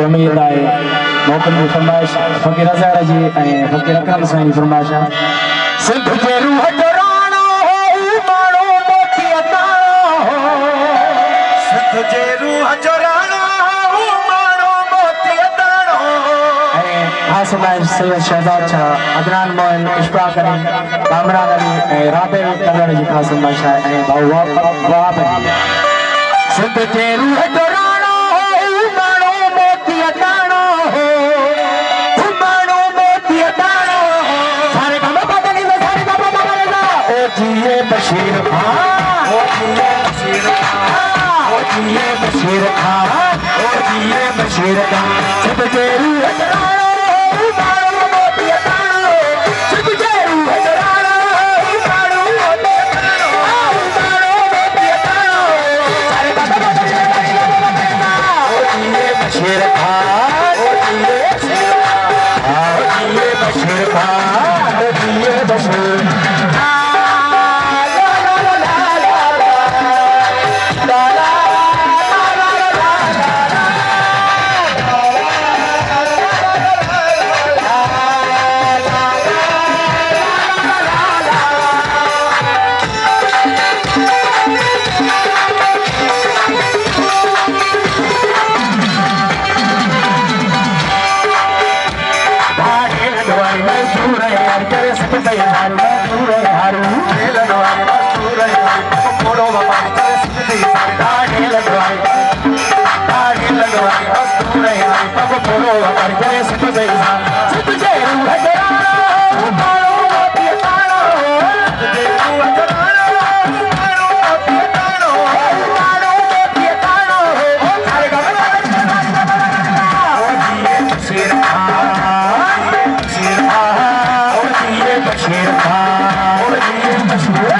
उम्मीद आहे मोकल जी फरमाइश फकीर ज़हरा जी फकीर अकरम साईं जी फरमाइश सिंध के रूह डराना हो मानो मोती अताना हो सिंध जे रूह डराना हो मानो मोती अताना हो खास फरमाइश सैयद शहजाद शाह अदनान मोइन इशफाक अली कामरान अली राबे कलर जी खास फरमाइश है भाऊ वहाब सिंध के रूह डराना हो मानो मोती अताना हो मानो मोती अताना हो सारे काम बदली में सारे काम बदलना ओ जिए बशीर खान ओ जिए बशीर खान ओ जिए बशीर खान ओ जिए बशीर खान सिंध के रूह डराना हो मानो मोती अताना हो सिंध के रूह डराना हो मानो मोती अताना हो मानो मोती अताना हो सारे काम बदली में सारे काम बदलना ओ जिए बशीर खान ओ जिए बशीर खान ओ जिए बशीर खान ओ जिए बशीर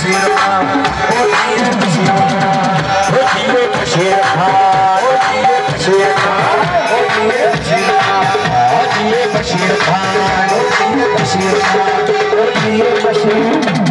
बशीर खान ओ दिए बशीर खान ओ दिए बशीर खान ओ दिए बशीर खान ओ दिए बशीर खान ओ दिए बशीर खान ओ दिए बशीर खान ओ दिए बशीर